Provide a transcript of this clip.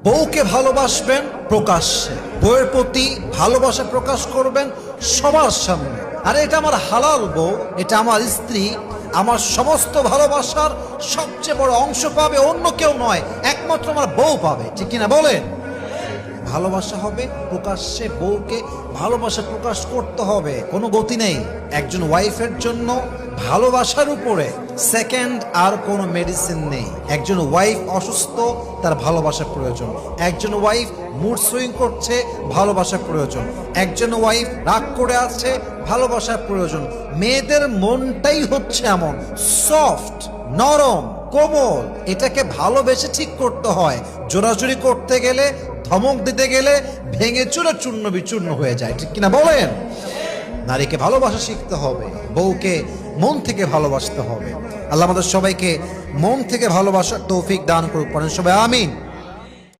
বউকে ভালোবাসবেন প্রকাশ্যে, বউয়ের প্রতি ভালোবাসা প্রকাশ করবেন সবার সামনে। আরে এটা আমার হালাল বউ, এটা আমার স্ত্রী, আমার সমস্ত ভালোবাসার সবচেয়ে বড় অংশ পাবে অন্য কেউ নয়, একমাত্র আমার বউ পাবে। ঠিক কিনা বলেন? ভালোবাসা হবে প্রকাশ্যে, বউকে ভালোবাসা প্রকাশ করতে হবে, কোনো গতি নেই। একজন ওয়াইফের জন্য ভালোবাসার উপরে সেকেন্ড আর কোনো মেডিসিন নেই। একজন ওয়াইফ অসুস্থ, তার ভালোবাসার প্রয়োজন। একজন ওয়াইফ মুড সুইং করছে, ভালোবাসার প্রয়োজন। একজন ওয়াইফ রাগ করে আছে, ভালোবাসার প্রয়োজন। মেয়েদের মনটাই হচ্ছে এমন সফট, নরম, কোমল, এটাকে ভালোবেসে ঠিক করতে হয়। জোরাজুরি করতে গেলে, ধমক দিতে গেলে ভেঙে চুরে চূর্ণ বিচূর্ণ হয়ে যায়। ঠিক কিনা বলেন? নারীকে ভালোবাসা শিখতে হবে, বউকে মন থেকে ভালোবাসতে হবে। আল্লাহ আমাদের সবাইকে মন থেকে ভালোবাসার তৌফিক দান করুক। পড়েন সবাই আমিন।